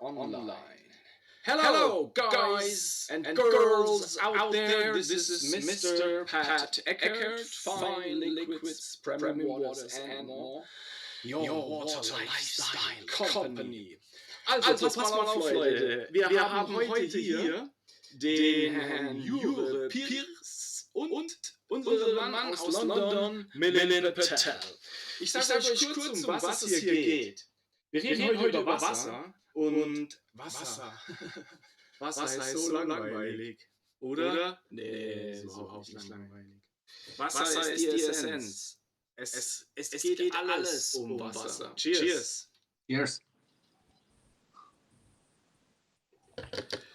are online. Hello guys and girls out there, this is Mr. Pat Eckert, Fine Liquids, Premium Waters and more, your Water Lifestyle Company. Also pass mal auf Leute, wir haben heute hier den Herrn Jure Pirc und unseren Mann aus London, Milin Patel. Ich sage euch kurz, um was es hier geht. Wir reden heute über Wasser und Wasser. Wasser ist so langweilig, oder? Nee, ist überhaupt nicht langweilig. Wasser ist die Essenz. Es geht alles um Wasser. Cheers. Cheers.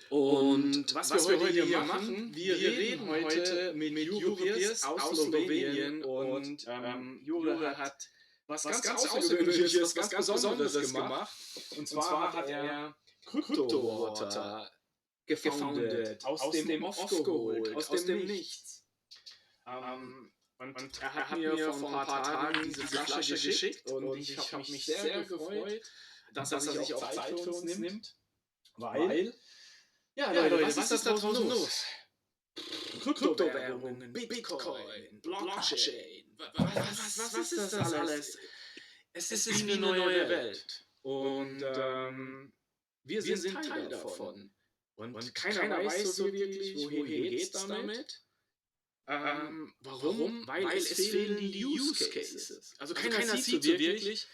Und was wir heute hier machen, wir reden heute mit Jure Pirc aus Slowenien und Jure hat was ganz Außergewöhnliches, was ganz Besonderes gemacht. Und zwar hat er Cryptowater gefoundet, aus dem Off geholt, aus dem Nichts. Und er hat mir vor ein paar Tagen diese Flasche geschickt und ich habe mich sehr gefreut, dass er sich auch Zeit für uns nimmt, weil, ja Leute, was ist da draußen los? Kryptowährungen, Bitcoin, Blockchain, was ist das alles? Es ist wie eine neue Welt und wir sind Teil davon. Und keiner weiß so wirklich, wohin geht es damit. Warum? Weil es fehlen die Use Cases. Also keiner sieht so wirklich,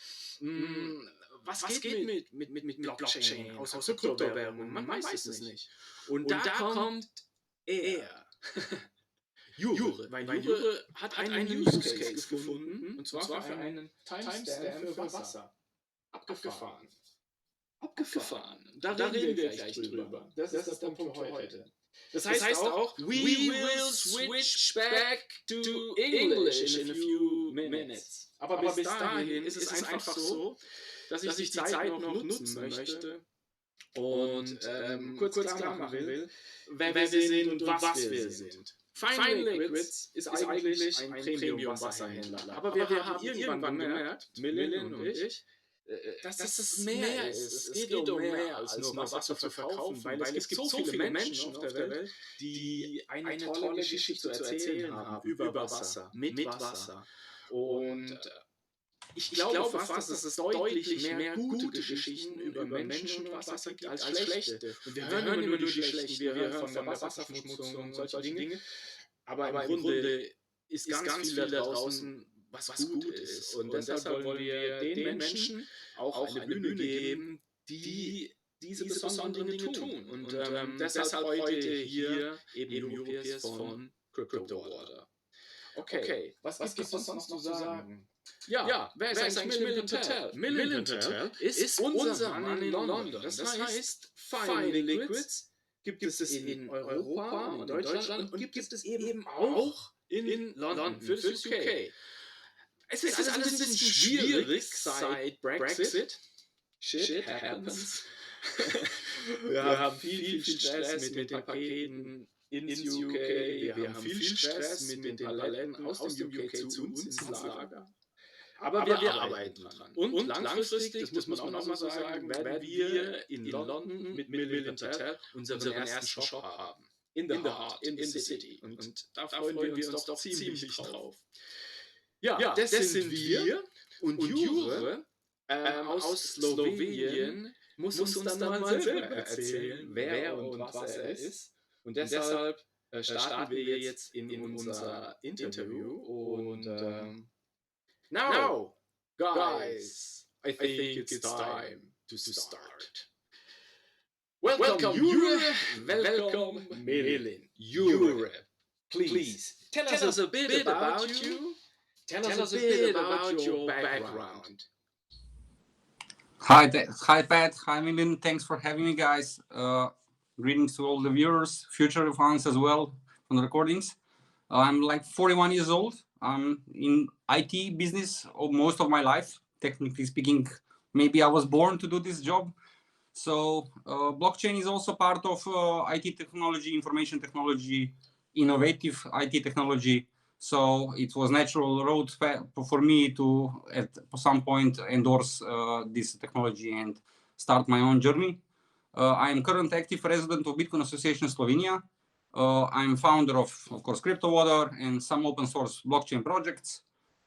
was geht mit Blockchain, außer Kryptowährungen. Man weiß es nicht. Und da kommt er. Jure, weil Jure hat einen Use Case gefunden, und zwar für einen Timestamp für Wasser. Abgefahren. Da reden wir gleich drüber. Das ist der Punkt für heute. Das heißt auch, we will switch back to English in a few minutes. Aber bis dahin ist es einfach so, dass ich die Zeit noch nutzen möchte und kurz klar machen will, wer wir sind und was wir sind. Fine Liquids ist eigentlich ein Premium-Wasserhändler. Aber wir haben irgendwann gemerkt, Milin und ich, dass es mehr ist. Es geht um mehr als nur Wasser zu verkaufen, weil es gibt so viele Menschen auf der Welt, die eine tolle Geschichte zu erzählen haben über Wasser, mit Wasser. Und ich glaube fast, dass es deutlich mehr gute Geschichten über Menschen und Wasser gibt als schlechte. Und wir hören immer nur die schlechten, wir hören von der Wasserverschmutzung und solche Dinge. Aber im Grunde ist ganz viel da draußen, was gut ist. Und deshalb wollen wir den Menschen auch eine Bühne geben, die diese besonderen Dinge tun. Und deshalb heute hier eben Jure Pirc von Cryptowater. Okay, was gibt es sonst noch zu sagen? Ja, wer ist eigentlich Milin Patel? Milin Patel ist unser Mann in London. Das heißt, Fine Liquids gibt es in Europa und Deutschland und gibt es eben auch in London für das UK. Es ist alles ein bisschen schwierig seit Brexit. Shit happens. Wir haben viel Stress mit den Paketen ins UK. Wir haben viel Stress mit den Paletten aus dem UK zu uns ins Lager. Aber wir arbeiten dran. Und langfristig, das muss man auch mal so sagen, werden wir in London mit Milin Patel unseren ersten Shop haben. In the heart, in the city. Und da freuen wir uns doch ziemlich drauf. Ja, das sind wir. Und Jure aus Slowenien muss uns dann mal selber erzählen, wer und was er ist. Und deshalb starten wir jetzt in unser Interview. Und now, guys, I think it's time to start. Welcome, Jure. Welcome, Milin. Jure, please tell us a bit about you. Tell us a bit about your background. Hi Pat, hi Milin. Thanks for having me, guys. Greetings to all the viewers, future fans as well from the recordings. I'm like 41 years old. I'm in IT business most of my life. Technically speaking, maybe I was born to do this job. So blockchain is also part of IT technology, information technology, innovative IT technology. So it was natural road for me to at some point endorse this technology and start my own journey. I am current active resident of Bitcoin Association Slovenia. I'm founder of course, Cryptowater and some open source blockchain projects.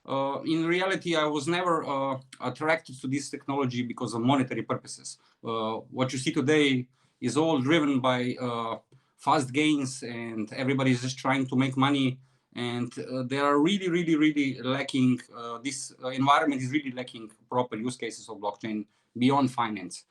In reality, I was never attracted to this technology because of monetary purposes. What you see today is all driven by fast gains, and everybody is just trying to make money. And they are really lacking. This environment is really lacking proper use cases of blockchain beyond finance.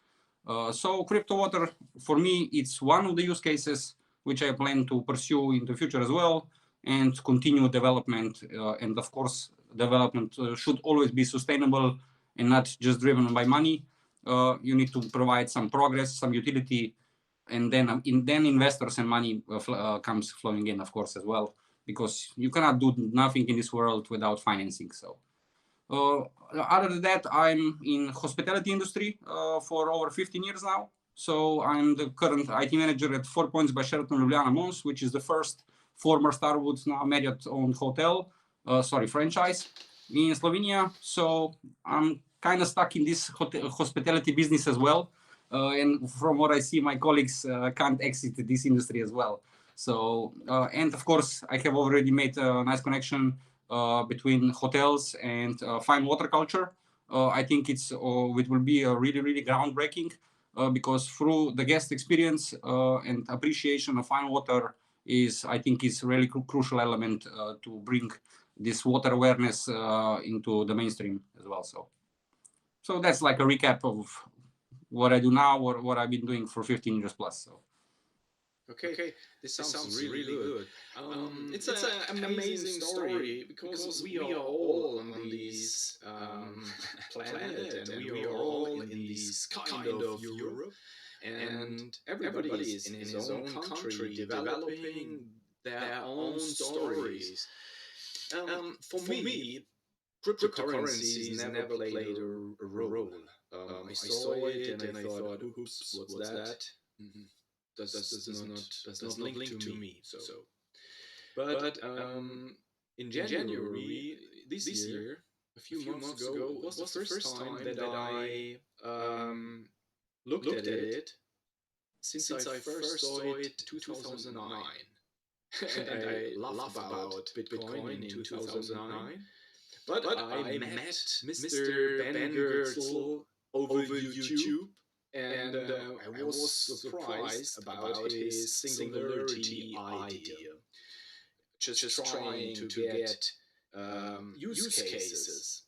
So Cryptowater, for me, it's one of the use cases which I plan to pursue in the future as well, and continue development. And of course, development should always be sustainable and not just driven by money. You need to provide some progress, some utility, and then investors and money comes flowing in, of course, as well, because you cannot do nothing in this world without financing. So. Other than that, I'm in hospitality industry for over 15 years now. So I'm the current IT manager at 4 Points by Sheraton Ljubljana Mons, which is the first former Starwood, now Marriott-owned hotel, franchise in Slovenia. So I'm kind of stuck in this hospitality business as well. And from what I see, my colleagues can't exit this industry as well. So, and of course, I have already made a nice connection between hotels and fine water culture. I think it will be a really groundbreaking because through the guest experience and appreciation of fine water I think is really crucial element to bring this water awareness into the mainstream as well. So that's like a recap of what I do now or what I've been doing for 15 years plus. So. Okay, this sounds really good. It's an amazing story because we are all on this planet, and we are all in this kind of Europe, and everybody is in his own country developing their own stories. For me, cryptocurrencies never played a role. I saw it and I thought, oops, what's that? Does not link to me. But in January this year, a few months ago, was the first time that I looked at it since I first saw it 2009. And I laugh about Bitcoin in 2009. But I met Mr. Ben Gertzel over YouTube. And I was surprised about his singularity idea. Just trying to get use cases.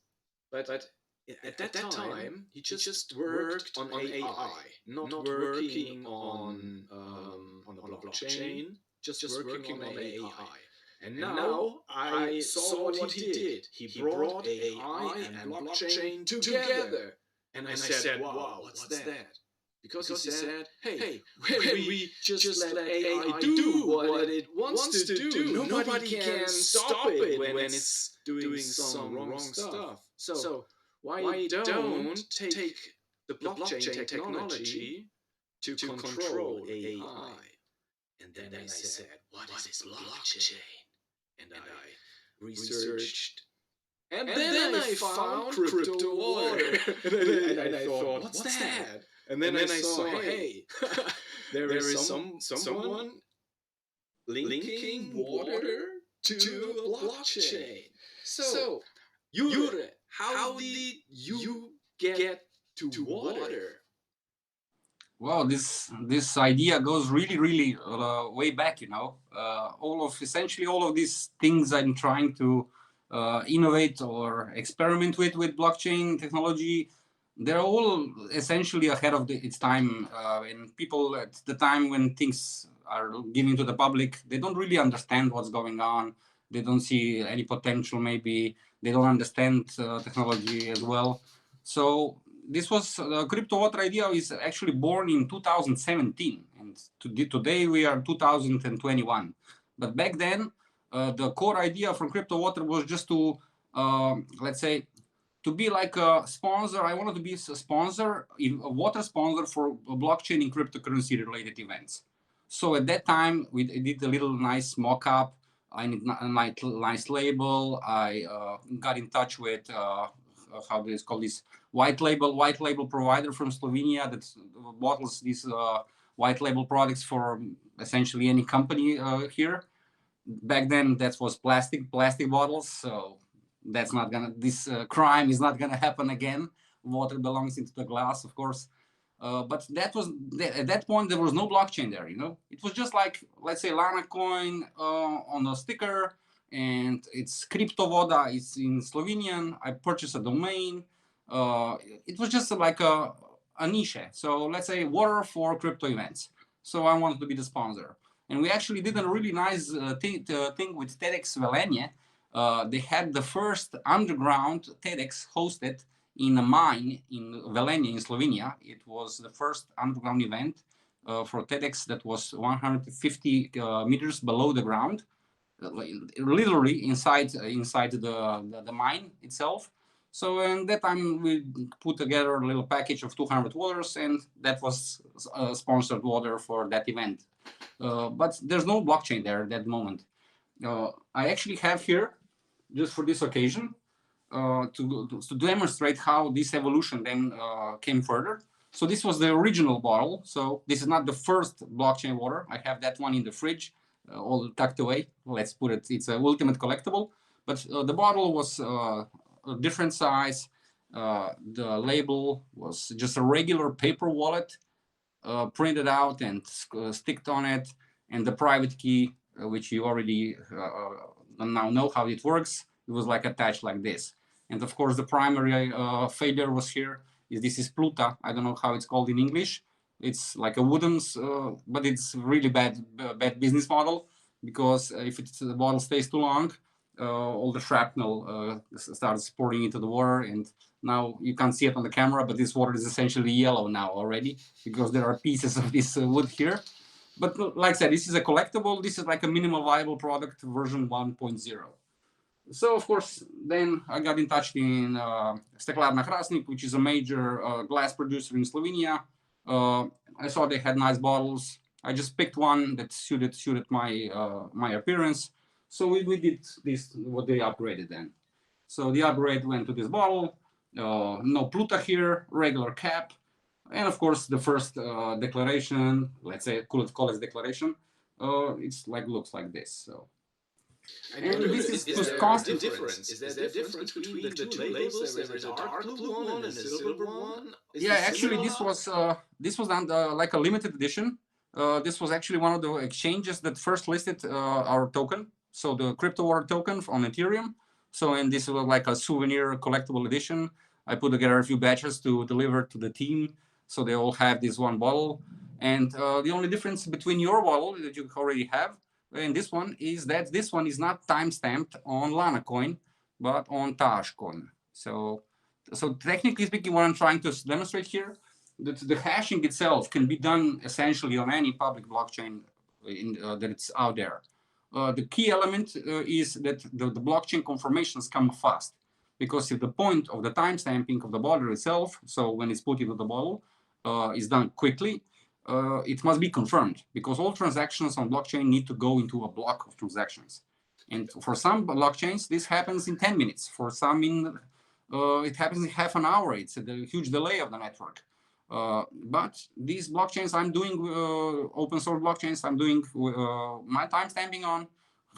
But at that time, he just worked on AI, not working on the blockchain, just working on AI. And now I saw what he did. He brought AI and blockchain together. And I said, wow, what's that? Because he said, hey, when we just let AI do what it wants to do, nobody can stop it when it's doing some wrong stuff. So why don't take the blockchain technology to control AI? And then I said, what is blockchain? And I researched. And then I found Cryptowater. and I thought, what's that? And then I saw, hey, there is someone linking water to a blockchain. So, Jure, how did you get to water? Well, this idea goes really way back. You know, essentially all of these things I'm trying to innovate or experiment with blockchain technology, they're all essentially ahead of its time. And people at the time when things are given to the public, they don't really understand what's going on. They don't see any potential. Maybe they don't understand technology as well. So this was the Cryptowater idea is actually born in 2017, and today we are 2021. But back then, the core idea from Cryptowater was just to, let's say, to be like a sponsor. I wanted to be a sponsor, a water sponsor for blockchain and cryptocurrency related events. So at that time, we did a little nice mock-up. I need a nice label. I got in touch with how do you call this, white label provider from Slovenia that bottles these white label products for essentially any company here. Back then, that was plastic bottles, so that's not gonna. This crime is not gonna happen again. Water belongs into the glass, of course. But that was at that point there was no blockchain there. It was just like, let's say, Lana coin on a sticker, and it's Cryptovoda. It's in Slovenian. I purchased a domain. It was just like a niche. So let's say water for crypto events. So I wanted to be the sponsor. And we actually did a really nice thing with TEDx Velenje. They had the first underground TEDx hosted in a mine in Velenje in Slovenia. It was the first underground event for TEDx that was 150 meters below the ground, literally inside the mine itself. So in that time we put together a little package of 200 waters, and that was sponsored water for that event. But there's no blockchain there at that moment. I actually have here, just for this occasion, to demonstrate how this evolution then came further. So this was the original bottle. So this is not the first blockchain water. I have that one in the fridge, all tucked away. Let's put it, it's an ultimate collectible. But the bottle was a different size. The label was just a regular paper wallet, printed out and sticked on it, and the private key, which you already now know how it works, it was like attached like this. And of course, the primary failure was here. This is Pluta. I don't know how it's called in English. It's like a wooden, but it's really bad business model, because if the bottle stays too long, all the shrapnel starts pouring into the water, and now you can't see it on the camera, but this water is essentially yellow now already, because there are pieces of this wood here. But like I said, this is a collectible. This is like a minimal viable product version 1.0. So of course, then I got in touch in Steklarna Hrastnik, which is a major glass producer in Slovenia. I saw they had nice bottles. I just picked one that suited my appearance. So we did this, what they upgraded then. So the upgrade went to this bottle. No Pluta here, regular cap. And of course, the first declaration, let's say, call it declaration, it's like, looks like this. So. And this is constant difference. Is there a difference between the two labels? There is a dark blue one and a silver one. Yeah, actually, this was done like a limited edition. This was actually one of the exchanges that first listed our token, so the Cryptowater token on Ethereum. So, and this was like a souvenir collectible edition. I put together a few batches to deliver to the team, so they all have this one bottle. And the only difference between your bottle that you already have and this one is that this one is not time-stamped on Lana coin, but on Taj coin. So technically speaking, what I'm trying to demonstrate here, that the hashing itself can be done essentially on any public blockchain that it's out there. The key element is that the blockchain confirmations come fast, because if the point of the timestamping of the bottle itself, so when it's put into the bottle, is done quickly, it must be confirmed, because all transactions on blockchain need to go into a block of transactions. And for some blockchains, this happens in 10 minutes. For some, it happens in half an hour. It's a huge delay of the network. But these blockchains I'm doing, open source blockchains I'm doing my timestamping on,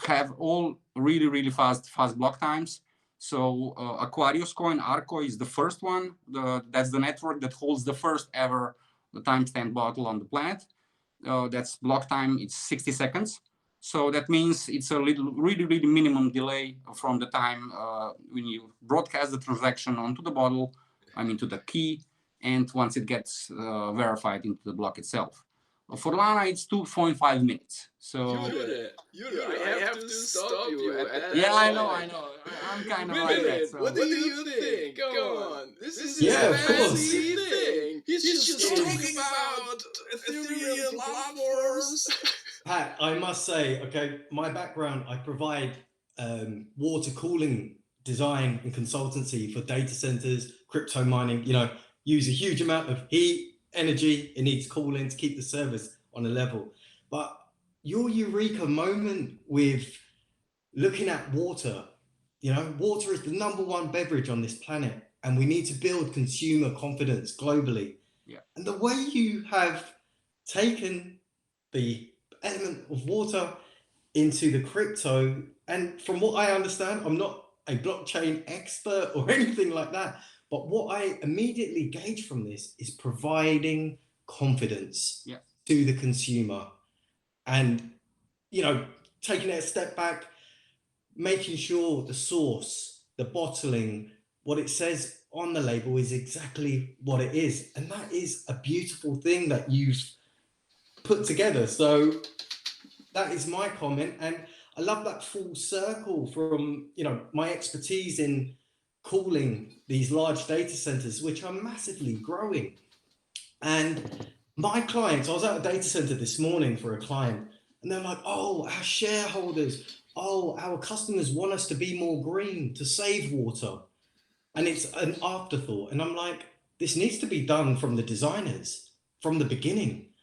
have all really, really fast block times. So Aquarius coin, Arco, is the first one. That's the network that holds the first ever timestamp bottle on the planet. That's block time, it's 60 seconds. So that means it's a really minimum delay from the time when you broadcast the transaction onto the bottle, to the key, and once it gets verified into the block itself. For Lana, it's 2.5 minutes. So Jure, I have to stop you at that. Yeah, I know. I'm kind of like that. So. What do you think? Come on. This is a fancy thing. He's just talking about Ethereum platforms. Pat, I must say, okay, my background, I provide water cooling design and consultancy for data centers, crypto mining, use a huge amount of heat, energy, it needs cooling to keep the service on a level. But your eureka moment with looking at water, water is the #1 beverage on this planet, and we need to build consumer confidence globally. Yeah. And the way you have taken the element of water into the crypto, and from what I understand, I'm not a blockchain expert or anything like that, but what I immediately gauge from this is providing confidence to the consumer, and taking it a step back, making sure the source, the bottling, what it says on the label is exactly what it is. And that is a beautiful thing that you've put together. So that is my comment. And I love that full circle from, my expertise in cooling these large data centers, which are massively growing. And my clients, I was at a data center this morning for a client, and they're like, oh, our shareholders, our customers want us to be more green, to save water. And it's an afterthought. And I'm like, this needs to be done from the designers, from the beginning.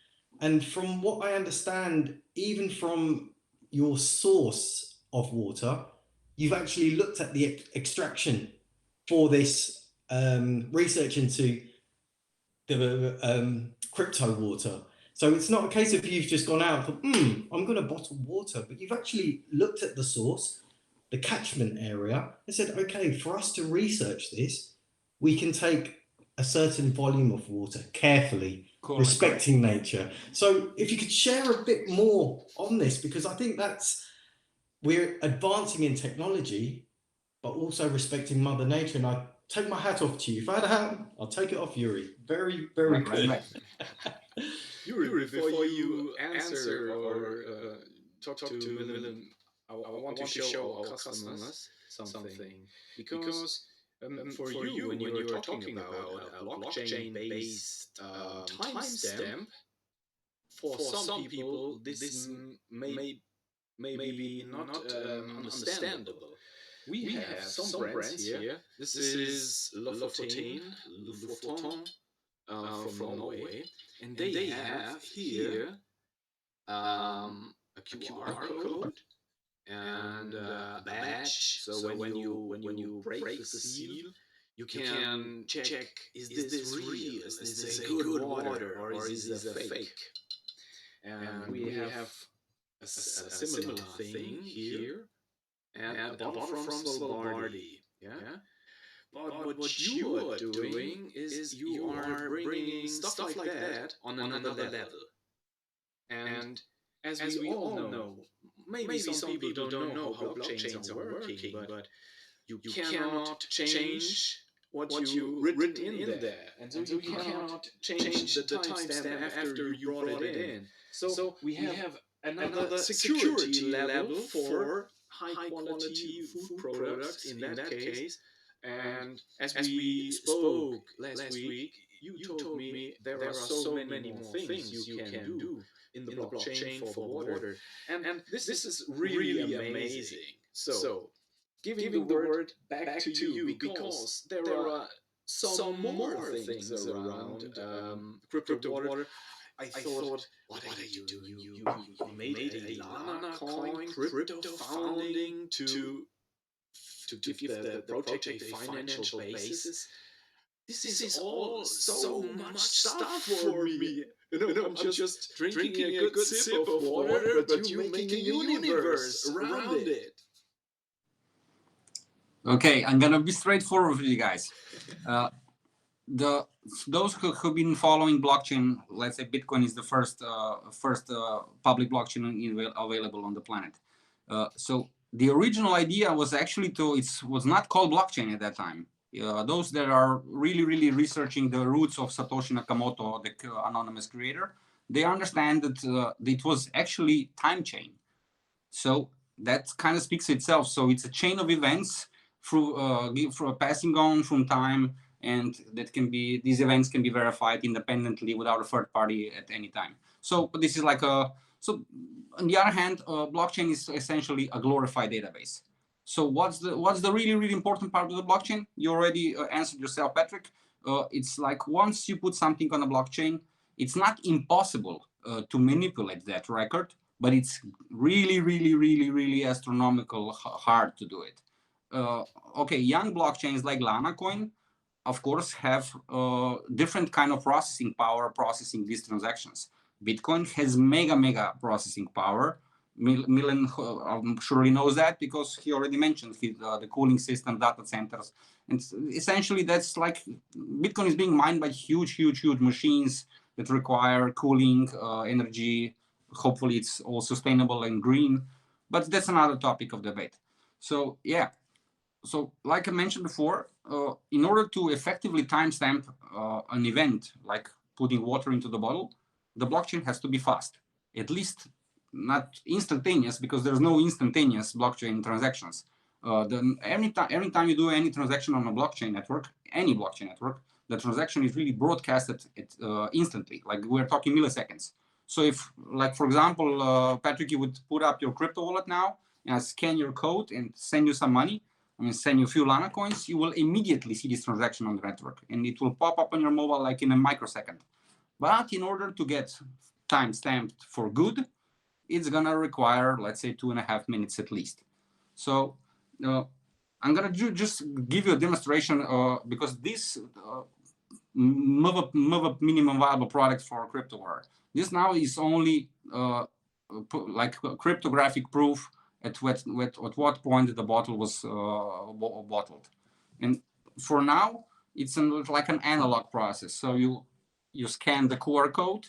And from what I understand, even from your source of water, you've actually looked at the extraction for this research into the crypto water. So it's not a case of you've just gone out and thought, I'm going to bottle water, but you've actually looked at the source, the catchment area, and said, okay, for us to research this, we can take a certain volume of water carefully, respecting nature. So if you could share a bit more on this, because I think we're advancing in technology, but also respecting Mother Nature. And I take my hat off to you. If I had a hat, I'll take it off, Yuri. Very, very good. Right. Yuri, before you answer or talk to Milin, I want to show our customers something. Because for you, when you're talking about a blockchain-based timestamp, for some people, this may be not understandable. We have some brands here. This is Lofoten from Norway, and they have here a QR code and a badge. So when you break the seal, you can check: is this real? Is this a good water, or is this a fake? And we have a similar thing here. And a bottle from Svalbardi, But what you are doing is you are bringing stuff like that on another level. And as we all know, maybe some people don't know how blockchains are working, but you cannot change what you written in there, and so you cannot change the timestamp after you brought it in. So we have another security level for high quality food products in that case. And as we spoke last week, you told me there are so many more things you can do in the blockchain for water. And this is really amazing. So giving the word back to you, because there are some more things around crypto water. I thought, what are you doing? You made a Lana coin crypto founding to give the project a financial basis. This is all so much stuff for me. I'm just drinking a good sip of water, but you're making a universe around it. Okay, I'm gonna be straightforward with you guys. Those who've been following blockchain, let's say Bitcoin is the first public blockchain available on the planet. So the original idea was actually it was not called blockchain at that time. Those that are really researching the roots of Satoshi Nakamoto, the anonymous creator, they understand that it was actually time chain. So that kind of speaks itself. So it's a chain of events through passing on from time, and these events can be verified independently without a third party at any time. So this is like so on the other hand, blockchain is essentially a glorified database. So what's the really important part of the blockchain? You already answered yourself, Patrick. It's like once you put something on a blockchain, it's not impossible to manipulate that record, but it's really astronomical hard to do it. Okay, young blockchains like Lana Coin of course, have different kind of processing power processing these transactions. Bitcoin has mega processing power. Milin surely knows that because he already mentioned the cooling system, data centers, and essentially that's like Bitcoin is being mined by huge machines that require cooling, energy. Hopefully, it's all sustainable and green, but that's another topic of debate. So yeah, so like I mentioned before, in order to effectively timestamp an event, like putting water into the bottle, the blockchain has to be fast. At least not instantaneous, because there's no instantaneous blockchain transactions. Anytime you do any transaction on a blockchain network, any blockchain network, the transaction is really broadcasted instantly, like we're talking milliseconds. So if, like for example, Patrick, you would put up your crypto wallet now and scan your code and send you some money, send you a few Lana coins, you will immediately see this transaction on the network, and it will pop up on your mobile like in a microsecond. But in order to get time stamped for good, it's gonna require, let's say, 2.5 minutes at least. So I'm gonna just give you a demonstration because this move up minimum viable product for Cryptowater. This now is only like cryptographic proof at what point the bottle was bottled. And for now, it's like an analog process. So you scan the QR code,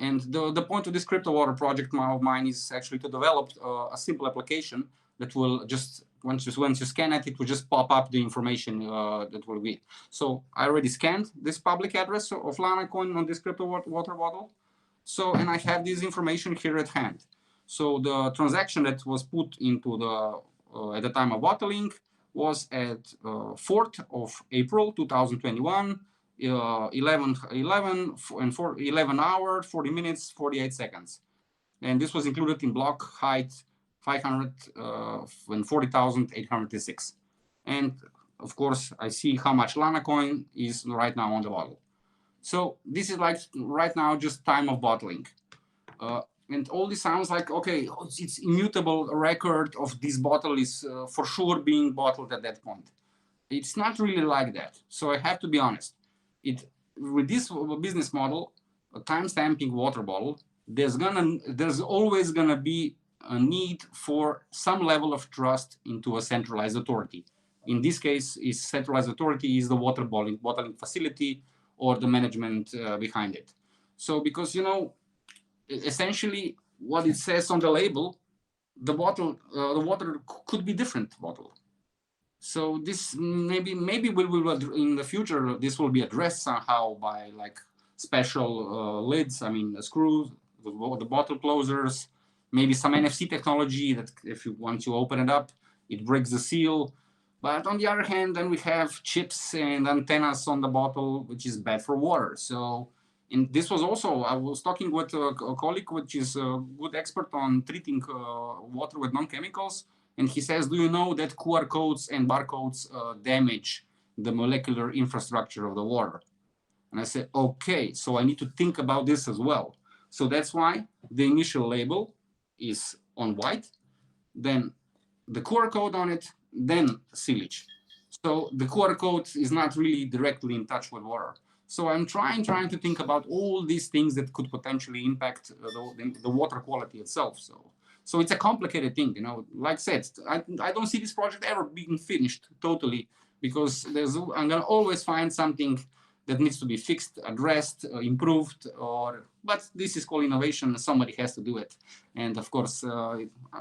and the point of this Cryptowater project of mine is actually to develop a simple application that will just, once you scan it, it will just pop up the information that will be. So I already scanned this public address of Lana coin on this Cryptowater bottle. So, and I have this information here at hand. So the transaction that was put into the at the time of bottling was at 4th of April 2021, 11 hours, 40 minutes, 48 seconds. And this was included in block height 540,806. And of course, I see how much Lana coin is right now on the bottle. So this is like right now just time of bottling. And all this sounds like, okay, it's immutable record of this bottle is for sure being bottled at that point. It's not really like that. So I have to be honest. With this business model, a time-stamping water bottle, there's always gonna be a need for some level of trust into a centralized authority. In this case, centralized authority is the water bottling facility or the management behind it. So because essentially what it says on the label, the water could be different bottle. So this maybe will in the future this will be addressed somehow by like special lids. I mean, screws, the bottle closers, maybe some NFC technology that if you once you open it up, it breaks the seal. But on the other hand, then we have chips and antennas on the bottle, which is bad for water. So, and this was also, I was talking with a colleague, which is a good expert on treating water with non-chemicals. And he says, do you know that QR codes and barcodes damage the molecular infrastructure of the water? And I said, okay, so I need to think about this as well. So that's why the initial label is on white, then the QR code on it, then sealage. So the QR code is not really directly in touch with water. So I'm trying to think about all these things that could potentially impact the water quality itself. So it's a complicated thing, Like I said, I don't see this project ever being finished totally because I'm gonna always find something that needs to be fixed, addressed, improved, but this is called innovation. Somebody has to do it. And of course,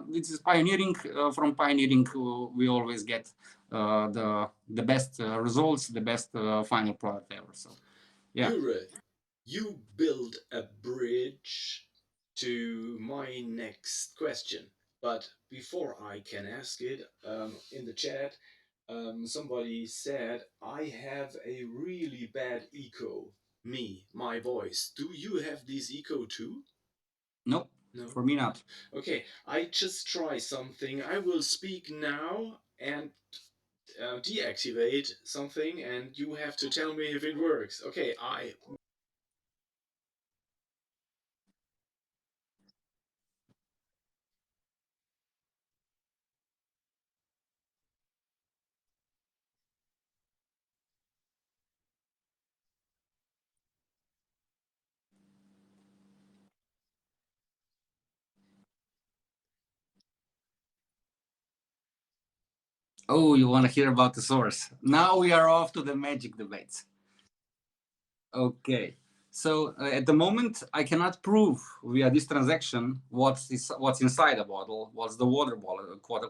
this is pioneering. From pioneering, we always get the best results, the best final product ever. So, yeah. Jure, you build a bridge to my next question. But before I can ask it, in the chat, somebody said, I have a really bad echo. My voice. Do you have this echo too? Nope. No. For me, not. Okay, I just try something. I will speak now and deactivate something, and you have to tell me if it works. Okay, Oh, you want to hear about the source? Now we are off to the magic debates. Okay. So at the moment, I cannot prove via this transaction what's inside the bottle, what's the water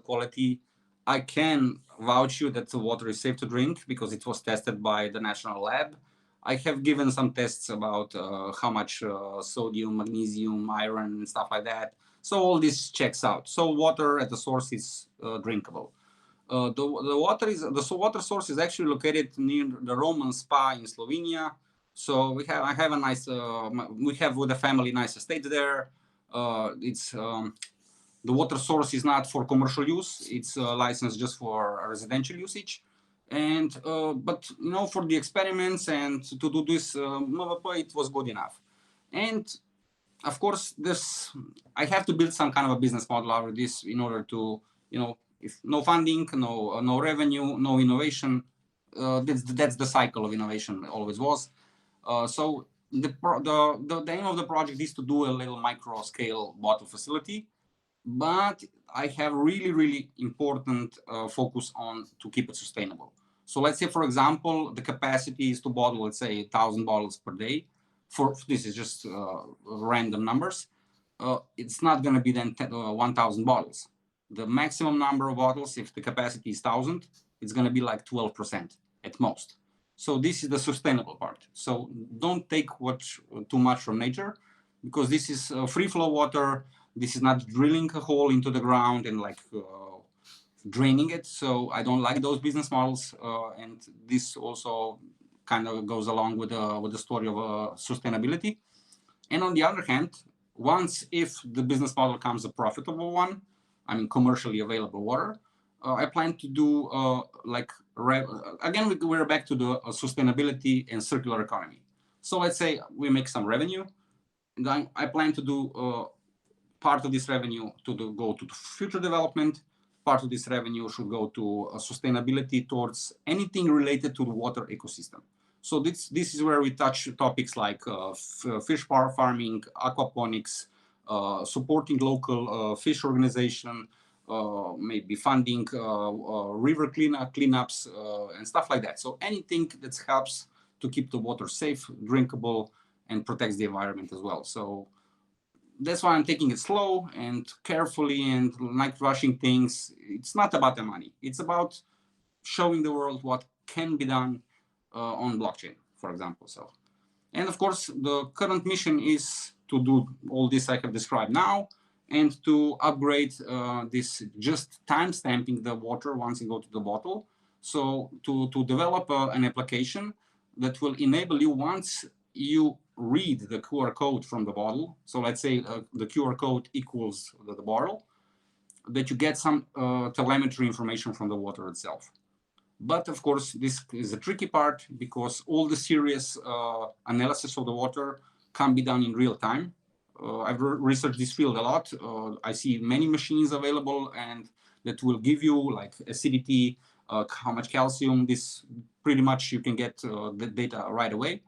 quality. I can vouch you that the water is safe to drink because it was tested by the national lab. I have given some tests about how much sodium, magnesium, iron, and stuff like that. So all this checks out. So water at the source is drinkable. The water source is actually located near the Roman spa in Slovenia. So I have a nice we have with the family nice estate there. It's the water source is not for commercial use. It's licensed just for residential usage. And but you know, for the experiments and to do this, it was good enough. And of course, I have to build some kind of a business model out of this in order to, you know, if no funding, no revenue, no innovation, that's the cycle of innovation always was. So the aim of the project is to do a little micro scale bottle facility, but I have really important focus on to keep it sustainable. So let's say, for example, the capacity is to bottle, let's say 1,000 bottles per day. For this is just random numbers. It's not going to be then 1,000 bottles. The maximum number of bottles, if the capacity is 1,000, it's going to be like 12% at most. So this is the sustainable part. So don't take too much from nature, because this is free flow water. This is not drilling a hole into the ground and like draining it. So I don't like those business models. And this also kind of goes along with the story of sustainability. And on the other hand, if the business model becomes a profitable one, I mean commercially available water, I plan to do again, we're back to the sustainability and circular economy. So let's say we make some revenue, and then I plan to do part of this revenue go to future development. Part of this revenue should go to sustainability towards anything related to the water ecosystem. So this is where we touch topics like fish farming, aquaponics, supporting local fish organization, maybe funding river cleanups and stuff like that. So anything that helps to keep the water safe, drinkable, and protects the environment as well. So that's why I'm taking it slow and carefully and not rushing things. It's not about the money. It's about showing the world what can be done on blockchain, for example. So, and of course, the current mission is to do all this I have described now, and to upgrade this just time-stamping the water once it goes to the bottle. So to develop an application that will enable you, once you read the QR code from the bottle, so let's say the QR code equals the bottle, that you get some telemetry information from the water itself. But of course, this is a tricky part, because all the serious analysis of the water can be done in real time. I've researched this field a lot. I see many machines available, and that will give you like acidity, how much calcium. This pretty much you can get the data right away.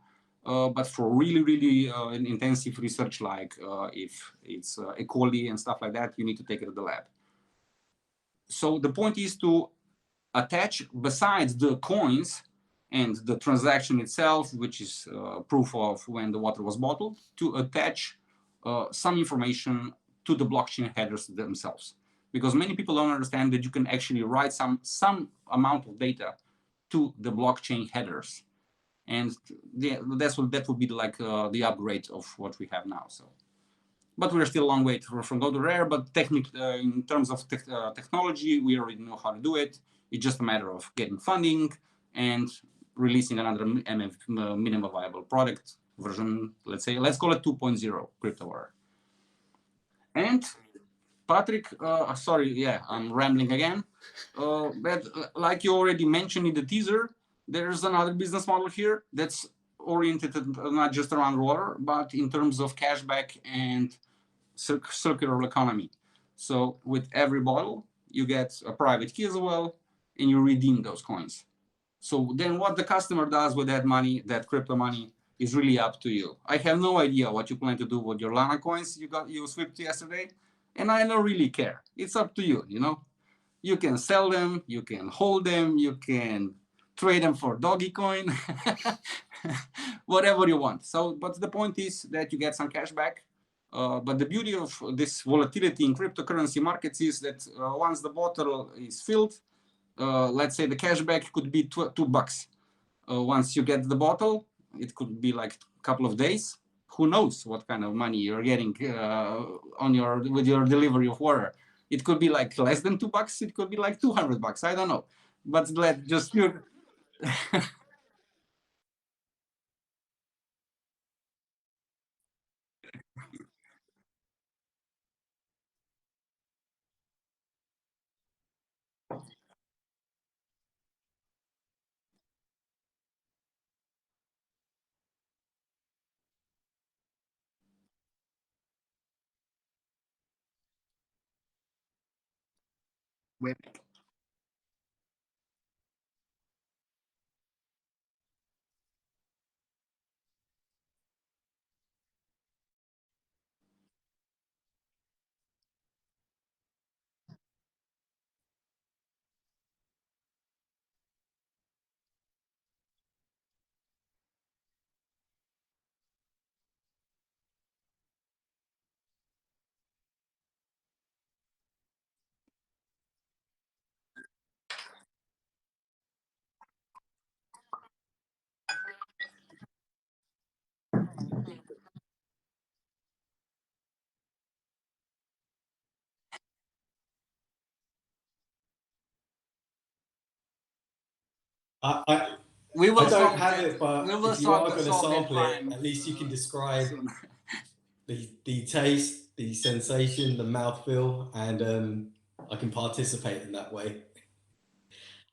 But for really intensive research, like if it's E. coli and stuff like that, you need to take it to the lab. So the point is to attach, besides the coins and the transaction itself, which is proof of when the water was bottled, to attach some information to the blockchain headers themselves. Because many people don't understand that you can actually write some amount of data to the blockchain headers. And that would be like the upgrade of what we have now. So, but we're still a long way from go to rare. But technically, in terms of technology, we already know how to do it. It's just a matter of getting funding and releasing another minimum viable product version. Let's call it 2.0 Cryptowater. And Patrick, sorry, yeah, I'm rambling again. But like you already mentioned in the teaser, there's another business model here that's oriented not just around water, but in terms of cashback and circular economy. So with every bottle, you get a private key as well, and you redeem those coins. So then what the customer does with that money, that crypto money, is really up to you. I have no idea what you plan to do with your Lana coins you swept yesterday, and I don't really care. It's up to you, you know. You can sell them, you can hold them, you can trade them for doggy coin, whatever you want. So, but the point is that you get some cash back. But the beauty of this volatility in cryptocurrency markets is that once the bottle is filled, let's say the cashback could be $2. Once you get the bottle, it could be like a couple of days. Who knows what kind of money you're getting with your delivery of water? It could be like less than $2. It could be like $200. I don't know. But let's just we will I don't solve have that. it, but We will if you are going to solve that sample it, crime. at least you can describe Soon. the taste, the sensation, the mouthfeel, and I can participate in that way.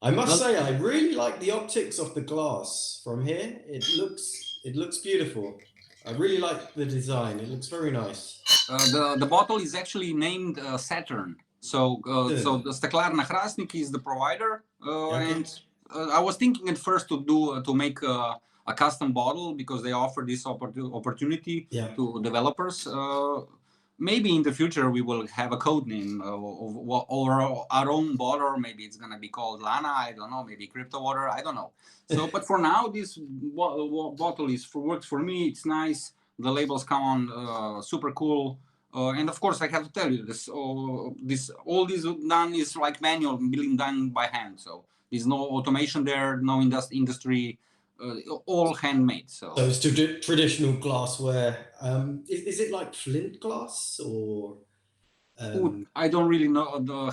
I must say, I really like the optics of the glass from here. It looks beautiful. I really like the design. It looks very nice. The bottle is actually named Saturn. So the Steklarna Krasnik is the provider, Okay. and I was thinking at first to make a custom bottle because they offer this opportunity to developers. Maybe in the future we will have a code name or our own bottle. Maybe it's gonna be called Lana. I don't know. Maybe Cryptowater. I don't know. So, but for now, this bottle works for me. It's nice. The labels come on super cool. And of course, I have to tell you this. All this done is like manual billing done by hand. So there's no automation there, no industry, all handmade. So it's traditional glassware. Is it like flint glass or? I don't really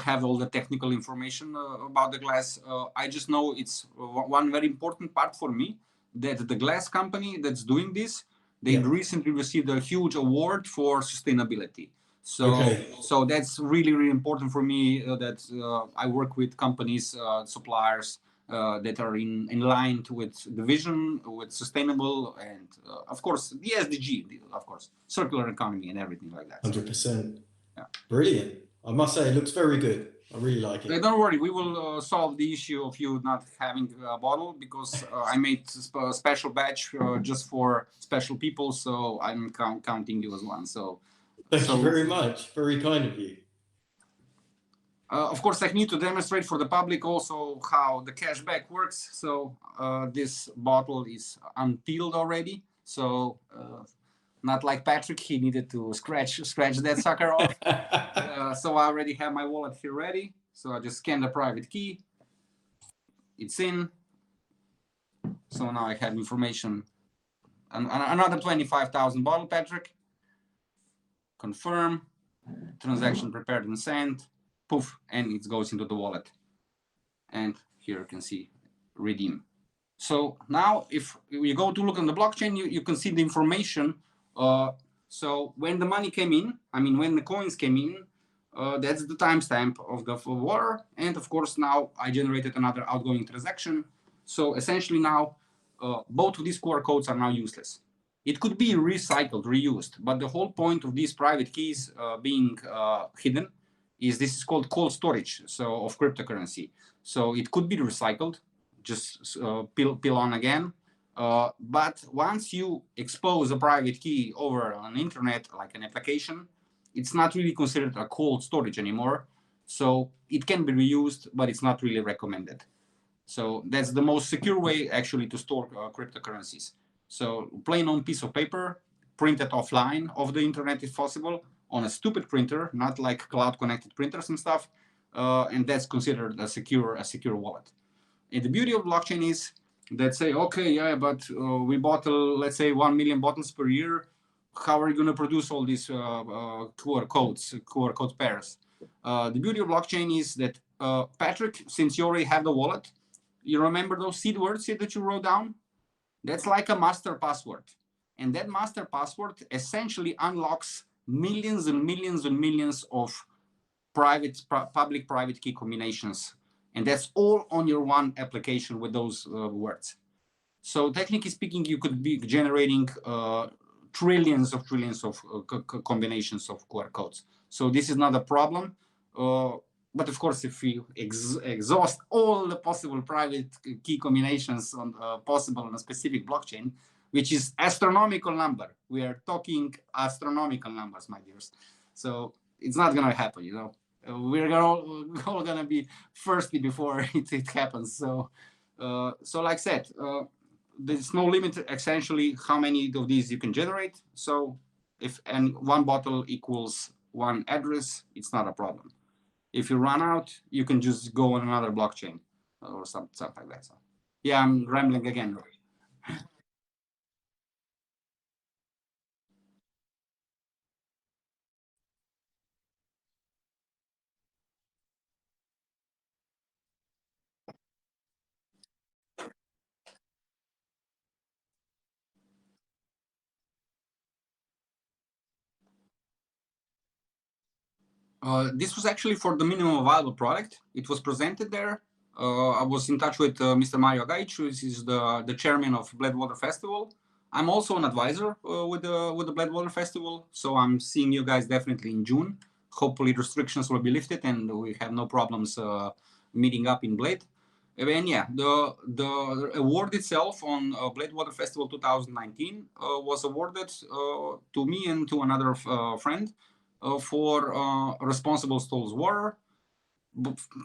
have all the technical information about the glass. I just know it's one very important part for me that the glass company that's doing this, they recently received a huge award for sustainability. So that's really important for me that I work with companies, suppliers that are in line with the vision, with sustainable, and of course the SDG, of course, circular economy and everything like that. 100%. Yeah. Brilliant. I must say, it looks very good. I really like it. Don't worry, we will solve the issue of you not having a bottle because I made a special batch just for special people, so I'm counting you as one. So thank you very much. Very kind of you. Of course, I need to demonstrate for the public also how the cashback works. So this bottle is unpeeled already. So not like Patrick, he needed to scratch that sucker off. So I already have my wallet here ready. So I just scan the private key. It's in. So now I have information. Another 25,000 bottle, Patrick. Confirm. Transaction prepared and sent. Poof, and it goes into the wallet. And here you can see redeem. So now if you go to look on the blockchain, you can see the information. So when the money came in, when the coins came in, that's the timestamp of the water. And of course, now I generated another outgoing transaction. So essentially now, both of these QR codes are now useless. It could be recycled, reused, but the whole point of these private keys being hidden is this is called cold storage, so of cryptocurrency. So it could be recycled, just peel on again. But once you expose a private key over an internet, like an application, it's not really considered a cold storage anymore. So it can be reused, but it's not really recommended. So that's the most secure way actually to store cryptocurrencies. So plain on piece of paper, printed offline off the internet if possible, on a stupid printer, not like cloud connected printers and stuff. And that's considered a secure wallet. And the beauty of blockchain is that say, okay, yeah, but we bottle, let's say 1 million bottles per year. How are you going to produce all these QR code pairs? The beauty of blockchain is that, Patrick, since you already have the wallet, you remember those seed words that you wrote down? That's like a master password. And that master password essentially unlocks millions and millions and millions of public-private key combinations. And that's all on your one application with those words. So technically speaking, you could be generating trillions of combinations of QR codes. So this is not a problem. But of course, if we exhaust all the possible private key combinations possible on a specific blockchain, which is astronomical number, we are talking astronomical numbers, my dears. So it's not going to happen, you know. We're all going to be thirsty before it happens. So, like I said, there's no limit essentially how many of these you can generate. So if one bottle equals one address, it's not a problem. If you run out, you can just go on another blockchain or something like that. So, yeah, I'm rambling again. This was actually for the minimum viable product. It was presented there. I was in touch with Mr. Mario Gajic, who is the chairman of Water Festival. I'm also an advisor with the Water Festival, so I'm seeing you guys definitely in June. Hopefully restrictions will be lifted and we have no problems meeting up in Blade. And yeah, the award itself on Water Festival 2019 was awarded to me and to another friend for responsible stores water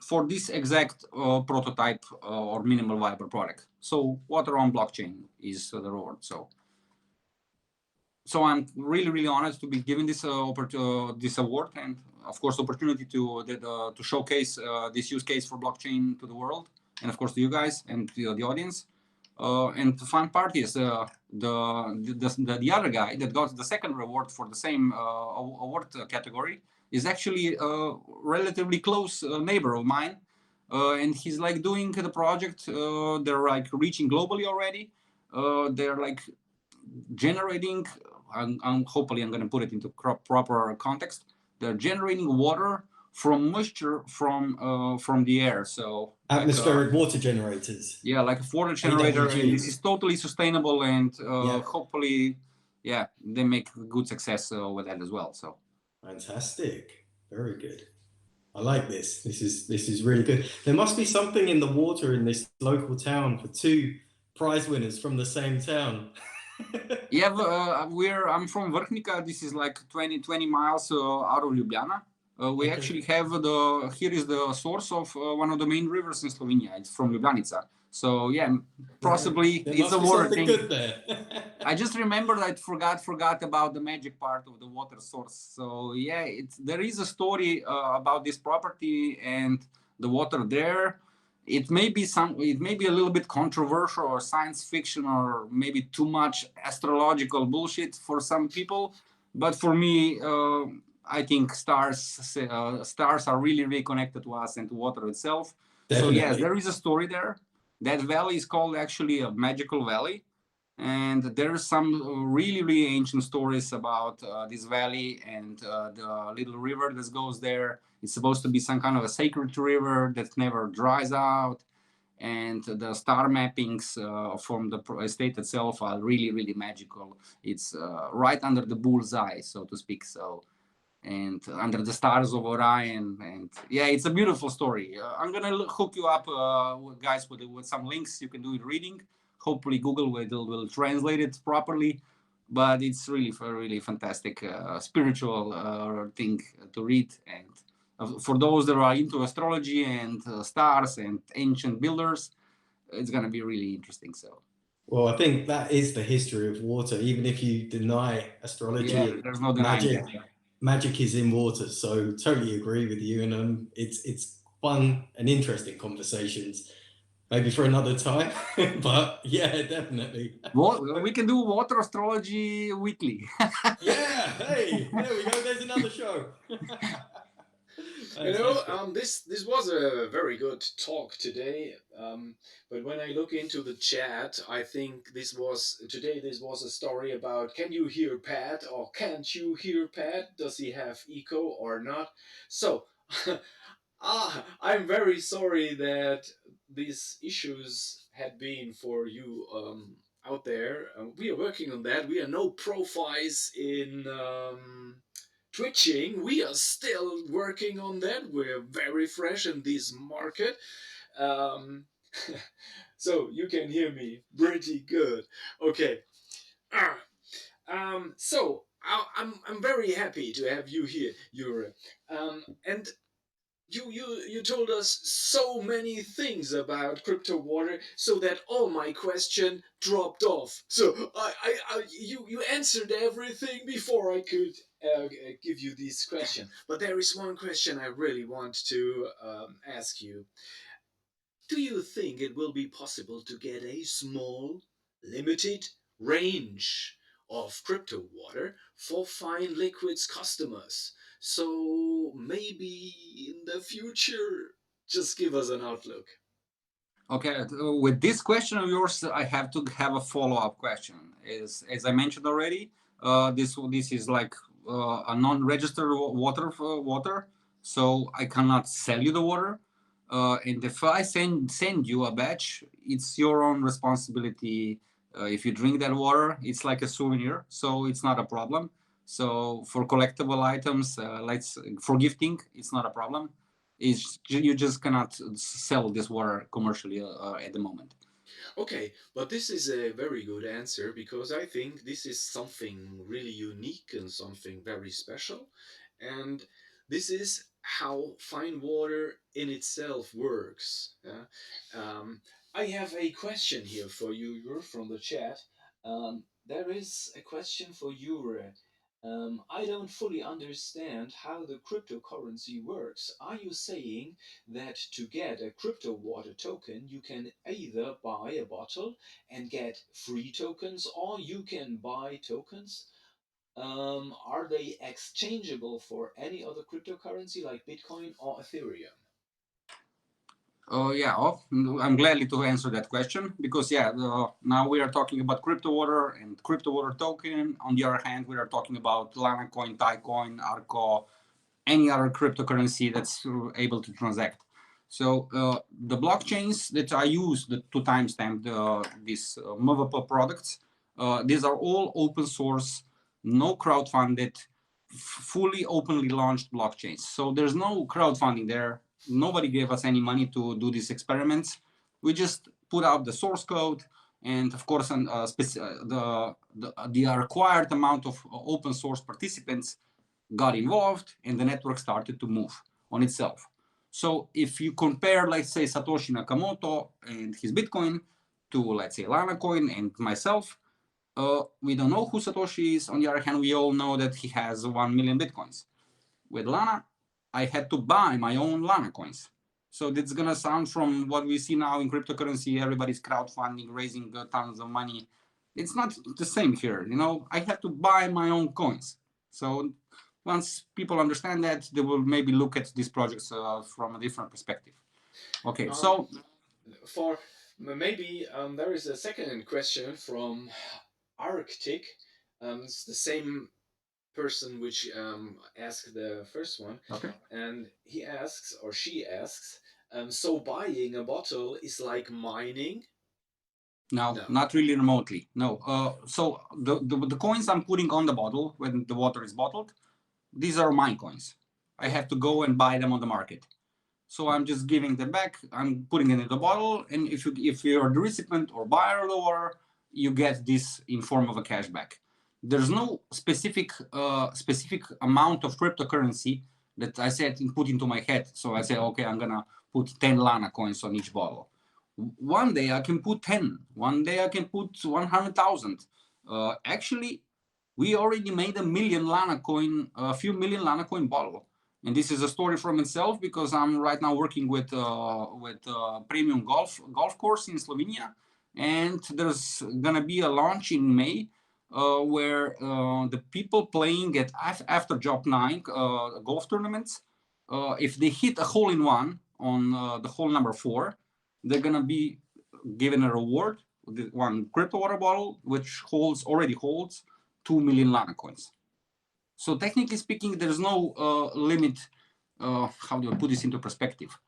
for this exact prototype or minimal viable product. So water on blockchain is the reward. So I'm really honored to be given this this award, and of course opportunity to showcase this use case for blockchain to the world, and of course to you guys and to the audience. And the fun part is the other guy that got the second reward for the same award category is actually a relatively close neighbor of mine, and he's like doing the project. They're like reaching globally already. They're like generating. Hopefully, I'm going to put it into proper context. They're generating water from moisture from the air. So atmospheric water generators. Yeah, like a water generator. And this is totally sustainable, and hopefully, yeah, they make good success with that as well. So fantastic, very good. I like this. This is really good. There must be something in the water in this local town for two prize winners from the same town. Yeah, I'm from Vrhnika. This is like 20 miles out of Ljubljana. We actually have here is the source of one of the main rivers in Slovenia. It's from Ljubljanica. So yeah, possibly it's a water thing. Good there. I just remembered I forgot about the magic part of the water source. So yeah, there is a story about this property and the water there. It may be a little bit controversial or science fiction or maybe too much astrological bullshit for some people, but for me, I think stars are really connected to us and to water itself. Definitely. So yes, there is a story there. That valley is called actually a magical valley, and there are some really ancient stories about this valley and the little river that goes there. It's supposed to be some kind of a sacred river that never dries out, and the star mappings from the estate itself are really magical. It's right under the bullseye, so to speak. So, and under the stars of Orion, and yeah, it's a beautiful story. I'm gonna hook you up, guys, with some links. You can do it reading. Hopefully, Google will translate it properly. But it's really fantastic spiritual thing to read, and For those that are into astrology and stars and ancient builders, it's going to be really interesting. So, well, I think that is the history of water. Even if you deny astrology, there's no denying magic, that. magic is in water. So totally agree with you. And it's fun and interesting conversations, maybe for another time. But yeah, definitely. Well, we can do water astrology weekly. Yeah, hey, there we go. There's another show. You know, this was a very good talk today. But when I look into the chat, I think this was a story about, can you hear Pat or can't you hear Pat? Does he have echo or not? So I'm very sorry that these issues had been for you out there. We are working on that. We are no profis in twitching. We are still working on that. We're very fresh in this market. Um, so you can hear me pretty good. Okay. So I'm very happy to have you here, Jure. And you told us so many things about Cryptowater, so that all my question dropped off. So you answered everything before I could give you this question. But there is one question I really want to ask you. Do you think it will be possible to get a small, limited range of crypto water for fine liquids customers? So maybe in the future, just give us an outlook. Okay, with this question of yours, I have to have a follow-up question. As I mentioned already, this is like a non-registered water, so I cannot sell you the water. And if I send you a batch, it's your own responsibility. If you drink that water, it's like a souvenir, so it's not a problem. So for collectible items, for gifting, it's not a problem. You just cannot sell this water commercially at the moment. Okay, but this is a very good answer, because I think this is something really unique and something very special. And this is how fine water in itself works. I have a question here for you, Jure, from the chat. There is a question for Jure. I don't fully understand how the cryptocurrency works. Are you saying that to get a crypto water token, you can either buy a bottle and get free tokens, or you can buy tokens? Are they exchangeable for any other cryptocurrency like Bitcoin or Ethereum? Yeah, I'm gladly to answer that question, because now we are talking about crypto water and crypto water token. On the other hand, we are talking about Lana coin, Tycoin, Arco, any other cryptocurrency that's able to transact. So the blockchains that I use to timestamp these movable products, these are all open source, no crowdfunded, fully openly launched blockchains. So there's no crowdfunding there. Nobody gave us any money to do these experiments. We just put out the source code, and of course, the required amount of open source participants got involved, and the network started to move on itself. So if you compare, let's say, Satoshi Nakamoto and his Bitcoin to, let's say, Lana coin and myself, we don't know who Satoshi is. On the other hand, we all know that he has 1 million Bitcoins. With Lana, I had to buy my own Lana coins. So that's going to sound from what we see now in cryptocurrency, everybody's crowdfunding, raising tons of money. It's not the same here. I had to buy my own coins. So once people understand that, they will maybe look at these projects from a different perspective. Okay, so for maybe there is a second question from Arctic. It's the same person which asked the first one. Okay. And he asks, or she asks, so buying a bottle is like mining? No, not really remotely. No. So the coins I'm putting on the bottle when the water is bottled, these are my coins. I have to go and buy them on the market. So I'm just giving them back. I'm putting it in the bottle, and if you're the recipient or buyer of the water, you get this in form of a cashback. There's no specific amount of cryptocurrency that I said put into my head. So I said, okay, I'm gonna put 10 Lana coins on each bottle. One day I can put 10. One day I can put 100,000. Actually, we already made a few million Lana coin bottle. And this is a story from itself because I'm right now working with premium golf course in Slovenia, and there's gonna be a launch in May where the people playing at after job 9 golf tournaments, if they hit a hole in one on the hole number 4, they're gonna be given a reward, one crypto water bottle, which already holds 2 million Lana coins. So technically speaking, there's no limit. How do I put this into perspective?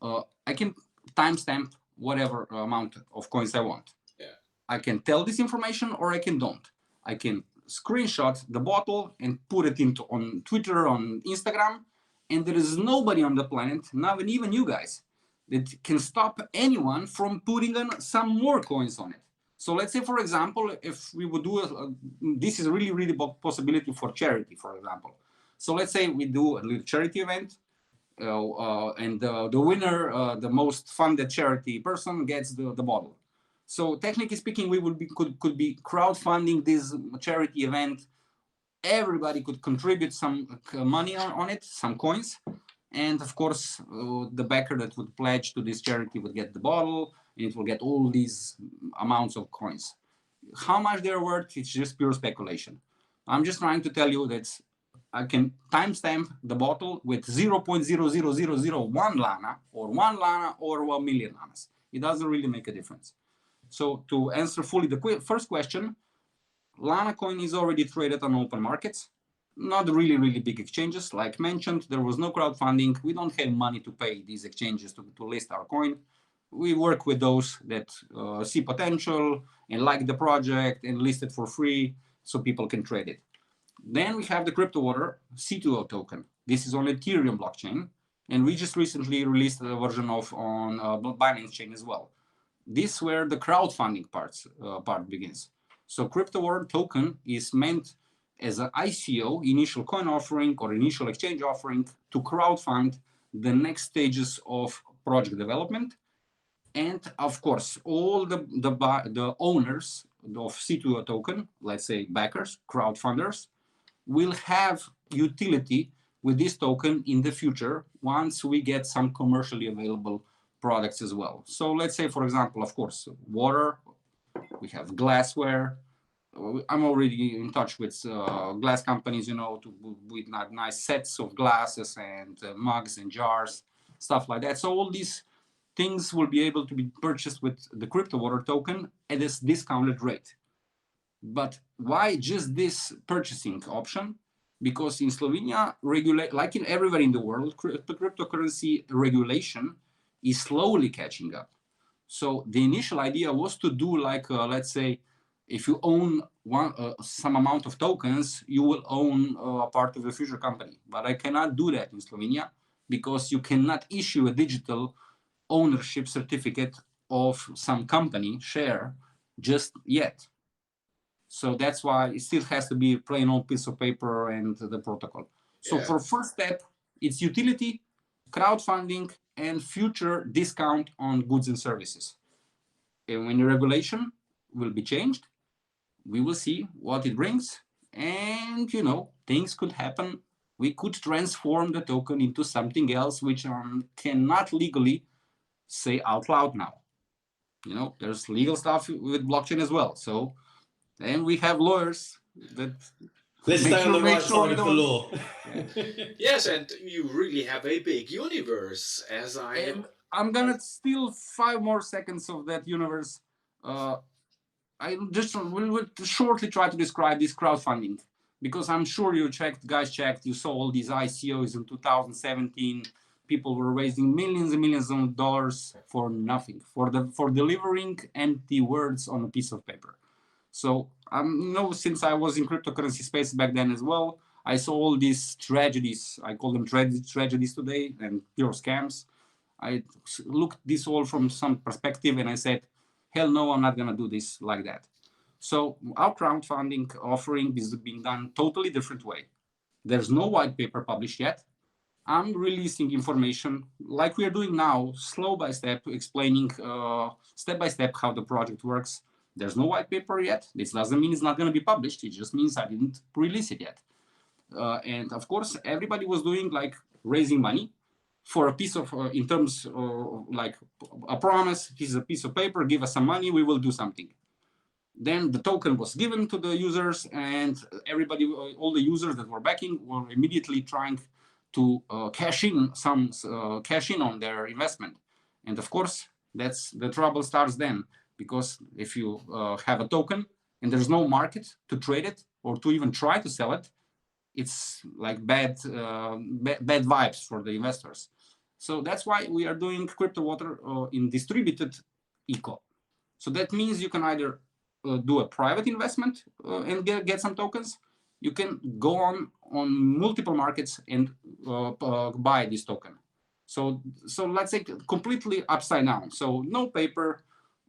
I can timestamp whatever amount of coins I want. Yeah. I can tell this information or I can don't. I can screenshot the bottle and put it on Twitter, on Instagram, and there is nobody on the planet, not even you guys, that can stop anyone from putting on some more coins on it. So let's say, for example, if we would do this is a really possibility for charity, for example. So let's say we do a little charity event, and the winner, the most funded charity person, gets the bottle. So technically speaking, we could be crowdfunding this charity event. Everybody could contribute some money on it, some coins, and of course, the backer that would pledge to this charity would get the bottle, and it will get all these amounts of coins. How much they're worth, it's just pure speculation. I'm just trying to tell you that I can timestamp the bottle with 0.00001 Lana, or 1 Lana, or 1 million Lanas. It doesn't really make a difference. So to answer fully the first question, Lana coin is already traded on open markets. Not really big exchanges. Like mentioned, there was no crowdfunding. We don't have money to pay these exchanges to list our coin. We work with those that see potential and like the project and list it for free so people can trade it. Then we have the Cryptowater C2O token. This is on Ethereum blockchain, and we just recently released a version on Binance chain as well. This is where the crowdfunding part begins. So Cryptowater token is meant as an ICO, initial coin offering or initial exchange offering, to crowdfund the next stages of project development. And of course, all the owners of C2O token, let's say backers, crowdfunders, will have utility with this token in the future once we get some commercially available products as well. So let's say, for example, of course, water, we have glassware. I'm already in touch with glass companies, with nice sets of glasses and mugs and jars, stuff like that. So all these things will be able to be purchased with the Cryptowater token at this discounted rate. But why just this purchasing option? Because in Slovenia, like in everywhere in the world, cryptocurrency regulation is slowly catching up. So the initial idea was to do like, let's say, if you own some amount of tokens, you will own a part of the future company. But I cannot do that in Slovenia because you cannot issue a digital ownership certificate of some company share just yet. So that's why it still has to be a plain old piece of paper and the protocol. So for first step, it's utility, crowdfunding, and future discount on goods and services. And when the regulation will be changed, we will see what it brings. And, things could happen. We could transform the token into something else, which cannot legally say out loud now. There's legal stuff with blockchain as well. So then we have lawyers that... Let's stay on the right side of the law. Yes, and you really have a big universe, as I am. I'm gonna steal 5 more seconds of that universe. I just will shortly try to describe this crowdfunding, because I'm sure you checked, you saw all these ICOs in 2017. People were raising millions and millions of dollars for nothing, for delivering empty words on a piece of paper. So since I was in cryptocurrency space back then as well, I saw all these tragedies. I call them tragedies today and pure scams. I looked this all from some perspective and I said, hell no, I'm not going to do this like that. So our crowdfunding offering is being done totally different way. There's no white paper published yet. I'm releasing information like we are doing now, slow by step, explaining step by step how the project works. There's no white paper yet. This doesn't mean it's not going to be published. It just means I didn't release it yet. And of course, everybody was doing like raising money for a piece of, in terms of like a promise, here's a piece of paper, give us some money, we will do something. Then the token was given to the users, and everybody, all the users that were backing were immediately trying to cash in on their investment. And of course, that's the trouble starts then, because if you have a token and there's no market to trade it or to even try to sell it, it's like bad vibes for the investors. So that's why we are doing Cryptowater in distributed eco. So that means you can either do a private investment and get some tokens. You can go on multiple markets and buy this token. So let's say completely upside down. So no paper.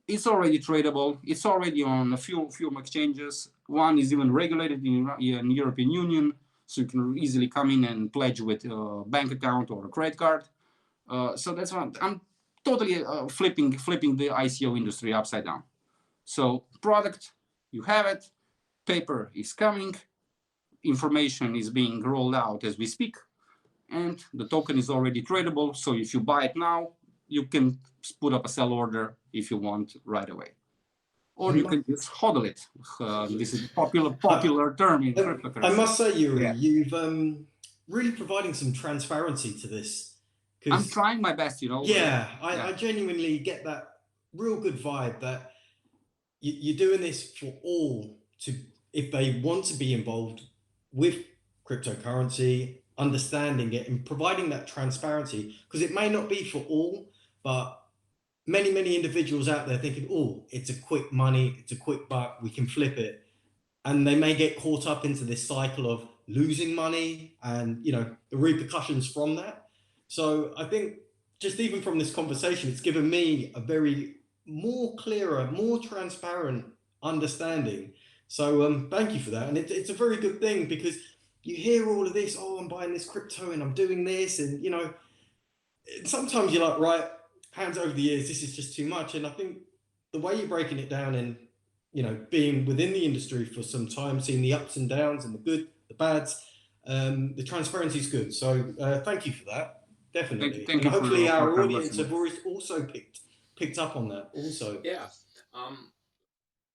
It's already tradable. It's already on a few exchanges. One is even regulated in European Union, so you can easily come in and pledge with a bank account or a credit card. So that's what I'm totally flipping the ICO industry upside down. So product, you have it. Paper is coming. Information is being rolled out as we speak, and the token is already tradable. So if you buy it now, you can put up a sell order if you want right away, or you can just hodl it. This is a popular term in cryptocurrency. I must say, Jure, you've really providing some transparency to this. I'm trying my best, Yeah, I genuinely get that real good vibe that you're doing this for all to, if they want to be involved with cryptocurrency, understanding it and providing that transparency, because it may not be for all, but many individuals out there thinking, oh, it's a quick money, it's a quick buck, we can flip it. And they may get caught up into this cycle of losing money and, the repercussions from that. So I think just even from this conversation, it's given me a very more clearer, more transparent understanding. So thank you for that. And it's a very good thing, because you hear all of this, oh, I'm buying this crypto and I'm doing this. And, sometimes you're like, right, hands over the ears, this is just too much. And I think the way you're breaking it down and, being within the industry for some time, seeing the ups and downs and the good, the bads, the transparency is good. So thank you for that. Definitely. Thank you. Hopefully our audience have also picked up on that also. Yeah.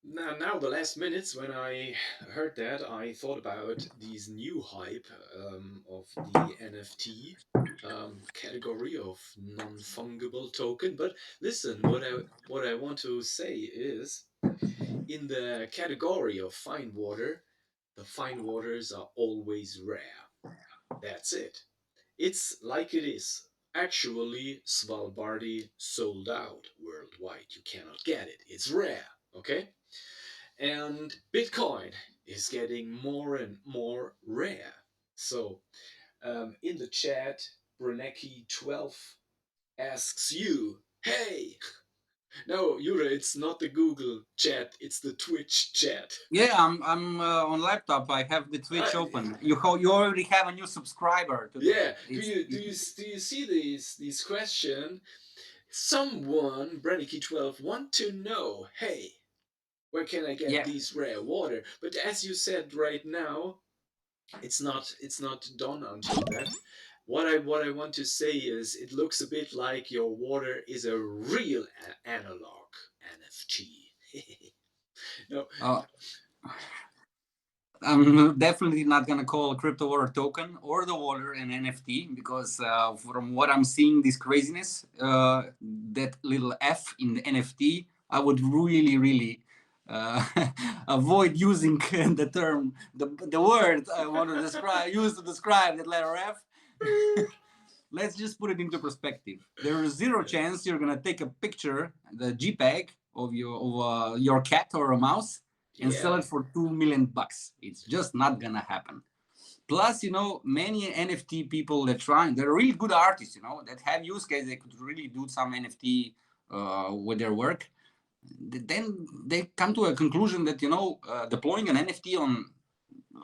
Now the last minutes when I heard that, I thought about these new hype of the NFT category of non-fungible token. But listen, what I want to say is, in the category of fine water, the fine waters are always rare. That's it. It's like it is. Actually, Svalbardi sold out worldwide. You cannot get it. It's rare, okay? And Bitcoin is getting more and more rare. So, in the chat, Brenecki12 asks you, hey, no, Jure, it's not the Google chat, it's the Twitch chat. Yeah, I'm on laptop. I have the Twitch open. You already have a new subscriber. Do you see these question? Someone, Brenecki12, want to know, hey, where can I get these rare water? But as you said right now, it's not done until that. What I want to say is, it looks a bit like your water is a real analog NFT. No. I'm definitely not going to call a Cryptowater token or the water an NFT, because from what I'm seeing, this craziness, that little F in the NFT, I would really avoid using the term, the word I want to use to describe that letter F. Let's just put it into perspective. There is zero chance you're going to take a picture, the JPEG of your cat or a mouse, and sell it for $2 million. It's just not gonna happen. Plus, many NFT people they're really good artists, that have use case, they could really do some NFT with their work. Then they come to a conclusion that, deploying an NFT on,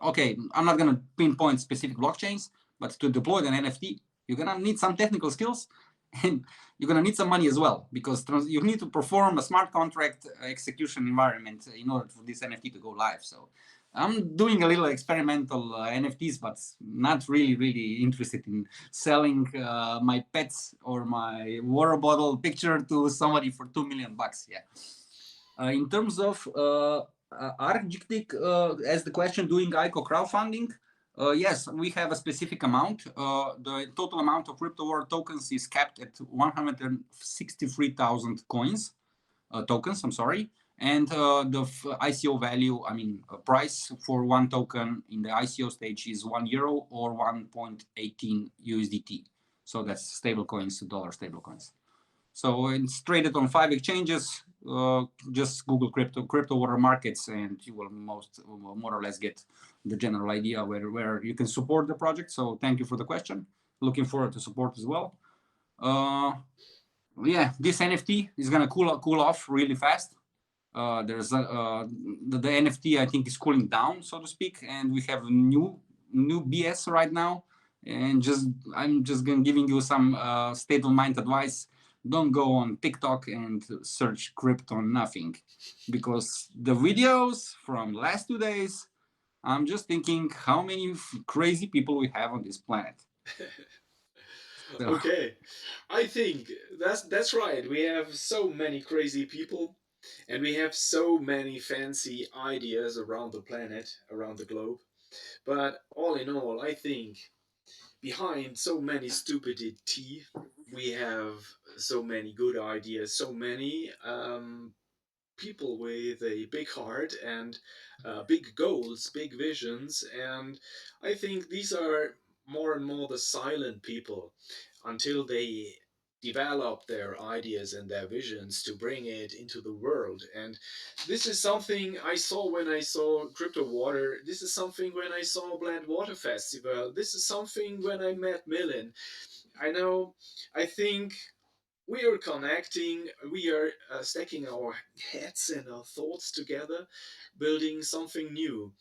okay, I'm not gonna pinpoint specific blockchains, but to deploy an NFT, you're gonna need some technical skills, and you're gonna need some money as well, because you need to perform a smart contract execution environment in order for this NFT to go live. So I'm doing a little experimental NFTs, but not really interested in selling my pets or my water bottle picture to somebody for $2 million. Yeah. In terms of Arctic, as the question, doing ICO crowdfunding, yes, we have a specific amount. The total amount of Cryptowater tokens is capped at 163,000 coins, tokens, I'm sorry. And the ICO value, I mean, price for one token in the ICO stage is €1 or 1.18 USDT. So that's stable coins, dollar stable coins. So it's traded on 5 exchanges. Just Google Cryptowater markets, and you will more or less get the general idea where you can support the project. So thank you for the question. Looking forward to support as well. Yeah, this NFT is gonna cool off really fast. There's the NFT, I think, is cooling down, so to speak, and we have new BS right now. And I'm just giving you some state of mind advice. Don't go on TikTok and search crypto nothing, because the videos from last 2 days, I'm just thinking how many crazy people we have on this planet. So. Okay, I think that's right. We have so many crazy people, and we have so many fancy ideas around the planet, around the globe. But all in all, I think behind so many stupidity, we have so many good ideas, so many people with a big heart and big goals, big visions. And I think these are more and more the silent people until they develop their ideas and their visions to bring it into the world. And this is something I saw when I saw Cryptowater. This is something when I saw Blend Water Festival. This is something when I met Milin. I think we are connecting, we are stacking our heads and our thoughts together, building something new.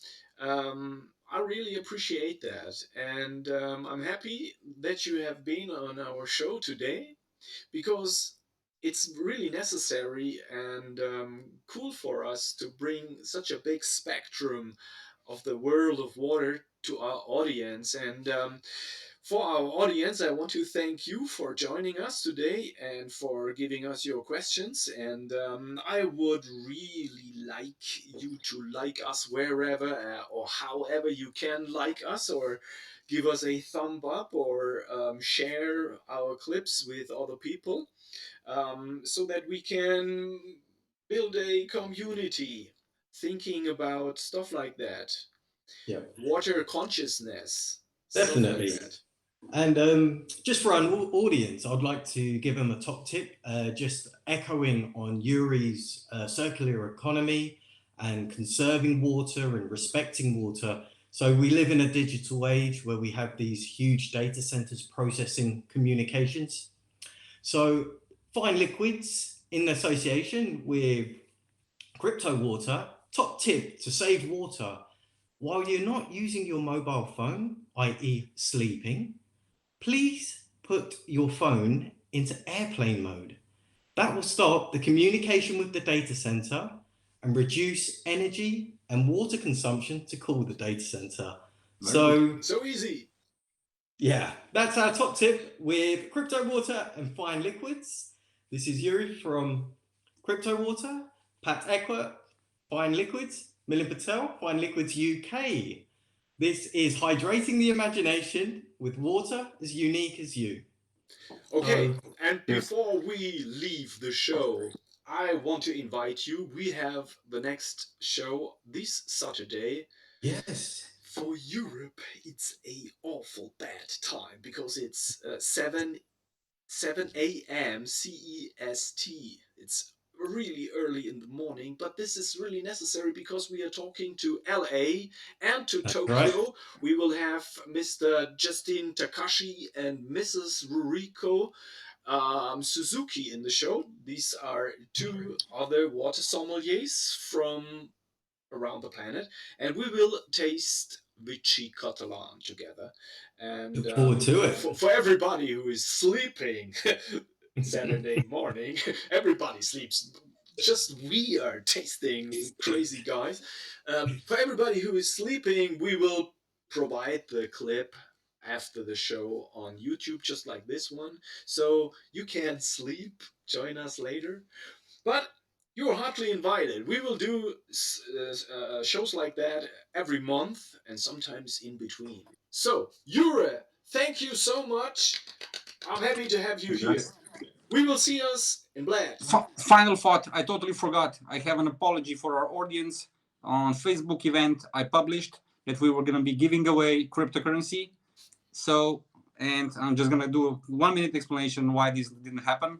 I really appreciate that, and I'm happy that you have been on our show today, because it's really necessary and cool for us to bring such a big spectrum of the world of water to our audience. And for our audience, I want to thank you for joining us today and for giving us your questions. And I would really like you to like us wherever or however you can like us, or give us a thumb up, or share our clips with other people, so that we can build a community thinking about stuff like that. Yeah. Water consciousness. Definitely. Stuff like that. And just for our audience, I'd like to give them a top tip, just echoing on Jure's circular economy and conserving water and respecting water. So we live in a digital age where we have these huge data centers processing communications. So fine liquids, in association with Cryptowater, top tip to save water while you're not using your mobile phone, i.e. sleeping. Please put your phone into airplane mode. That will stop the communication with the data center and reduce energy and water consumption to cool the data center. So easy. Yeah, that's our top tip with Cryptowater and fine liquids. This is Jure from Cryptowater, Pat Eckert, fine liquids, Milin Patel, fine liquids UK. This is hydrating the imagination with water as unique as you. Okay, and before we leave the show, I want to invite you. We have the next show this Saturday. Yes. For Europe, it's a awful bad time, because it's 7 a.m. CEST. It's really early in the morning, but this is really necessary because we are talking to LA and to Tokyo. Right. We will have Mr. Justin Takashi and Mrs. Ruriko Suzuki in the show. These are two other water sommeliers from around the planet, and we will taste witchy Catalan together. And look forward to it. For everybody who is sleeping Saturday morning, everybody sleeps. Just we are tasting crazy guys. For everybody who is sleeping, we will provide the clip after the show on YouTube, just like this one. So you can sleep, join us later. But you're heartily invited. We will do shows like that every month and sometimes in between. So, Jure, thank you so much. I'm happy to have you here. We will see us in Bled. Final thought, I totally forgot. I have an apology for our audience. On Facebook event, I published that we were going to be giving away cryptocurrency. So, and I'm just going to do a 1 minute explanation why this didn't happen.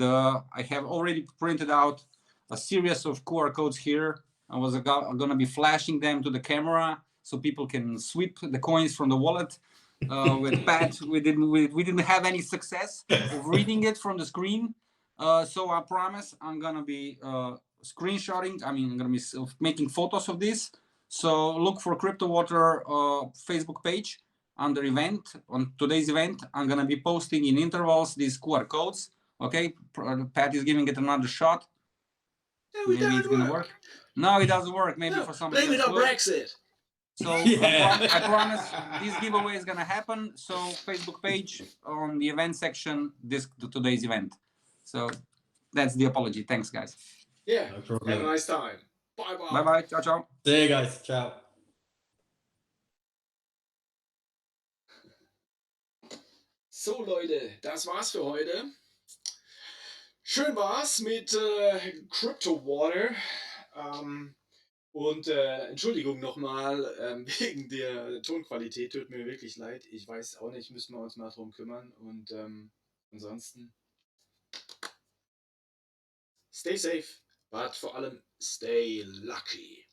I have already printed out a series of QR codes here. I was going to be flashing them to the camera so people can sweep the coins from the wallet. With Pat, we didn't have any success of reading it from the screen. So I promise I'm gonna be screenshotting. I'm gonna be making photos of this. So look for Cryptowater Facebook page under event. On today's event, I'm gonna be posting in intervals these QR codes. Okay, Pat is giving it another shot. Maybe it's gonna work. No, it doesn't work. Maybe for somebody else. Blame it on Brexit. So yeah. I promise this giveaway is gonna happen. So Facebook page on the event section, today's event. So that's the apology. Thanks, guys. Yeah. No problem. Have a nice time. Bye bye. Bye bye. Ciao ciao. See you guys. Ciao. So Leute, das war's für heute. Schön war's mit Cryptowater. Und Entschuldigung nochmal wegen der Tonqualität, tut mir wirklich leid. Ich weiß auch nicht, müssen wir uns mal drum kümmern. Und ansonsten stay safe, but vor allem stay lucky.